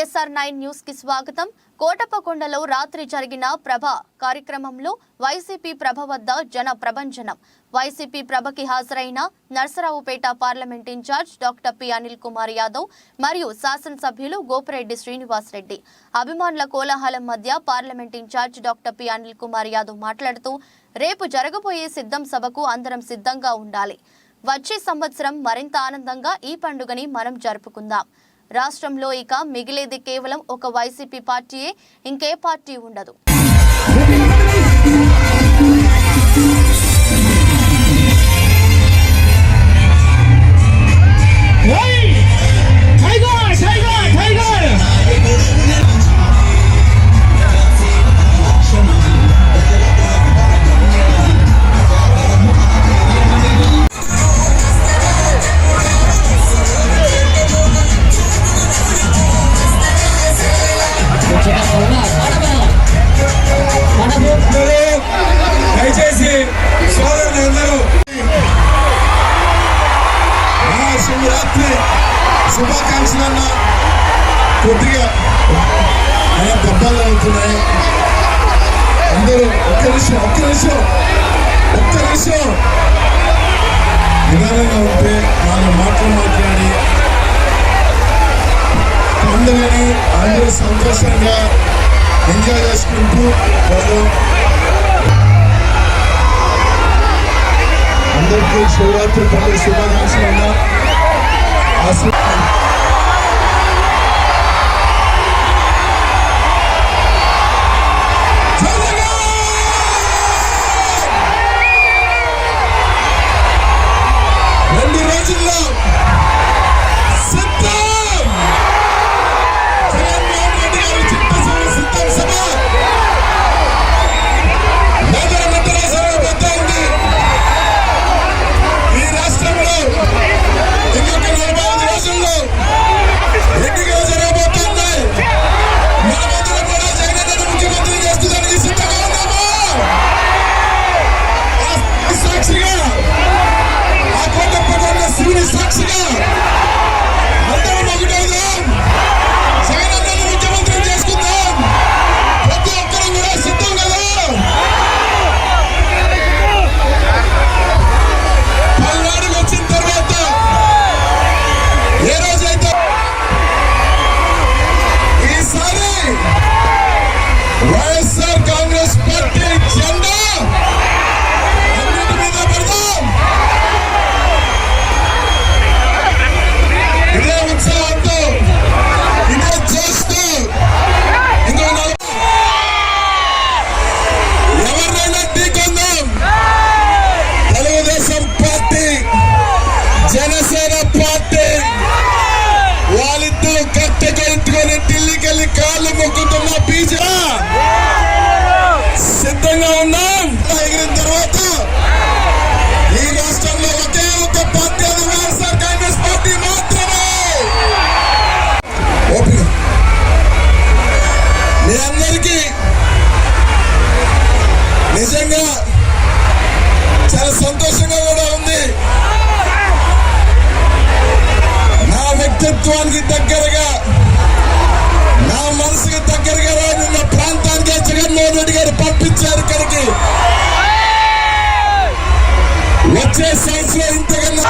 వైఎస్ఆర్9 news కి స్వాగతం. కోటప్పకొండలో రాత్రి జరిగిన ప్రభ కార్యక్రమంలో వైసీపీ ప్రభ వద్ద జన ప్రభంజనం. వైసీపీ ప్రభకి హాజరైన Narasaraopet parliament in charge doctor P Anil Kumar Yadav మరియు శాసనసభ్యులు గోపిరెడ్డి శ్రీనివాస్ రెడ్డి. అభిమానుల కోలాహలం మధ్య parliament in charge doctor P Anil Kumar Yadav మాట్లాడుతూ, రేపు జరగబోయే సిద్ధం సభకు అందరం సిద్ధంగా ఉండాలి. వచ్చే సంవత్సరం మరింత ఆనందంగా ఈ పండుగని మనం జరుపుకుందాం. రాష్ట్రంలో ఇక మిగిలేది కేవలం ఒక వైసీపీ పార్టీయే, ఇంకే పార్టీ ఉండదు. దయచేసి సోదరులందరూ మహాశివరాత్రి శుభాకాంక్షలన్నా కొద్దిగా దెబ్బలు అవుతున్నాయి. అందరూ ఒక్క నిమిషం నిదానంగా ఉంటే మనం మాట్లాడి పండుగని అందరూ సంతోషంగా ఎంజాయ్ చేసుకుంటూ అందరికీ శివరాత్రి పండుగ శుభాకాంక్షలు. వైఎస్ఆర్ కాంగ్రెస్ పార్టీ జెండా అన్నిటి మీద పెడదాం. ఇదే ఉత్సాహంతో, ఇదే చేస్తూ ఎవరినైనా ఢీకొందాం. తెలుగుదేశం పార్టీ, జనసేన పార్టీ వాళ్ళిద్దరూ కట్టెట్టుకొని ఢిల్లీకి వెళ్ళి కాళ్ళు మొక్కుతున్న బీజేపీ సిద్ధంగా ఉన్నాం. ఎగిరిన తర్వాత ఈ రాష్ట్రంలో ఒకే ఒక పార్టీ, అది వైఎస్ఆర్ కాంగ్రెస్ పార్టీ మాత్రమే. మీ అందరికీ నిజంగా చాలా సంతోషంగా కూడా ఉంది. నా వ్యక్తిత్వానికి దగ్గరగా, నా మనసుకి దగ్గరగా రానున్న ప్రాంతానికి జగన్మోహన్ రెడ్డి గారు పంపించారు. ఇక్కడికి వచ్చే సంవత్సరం ఇంతకన్నా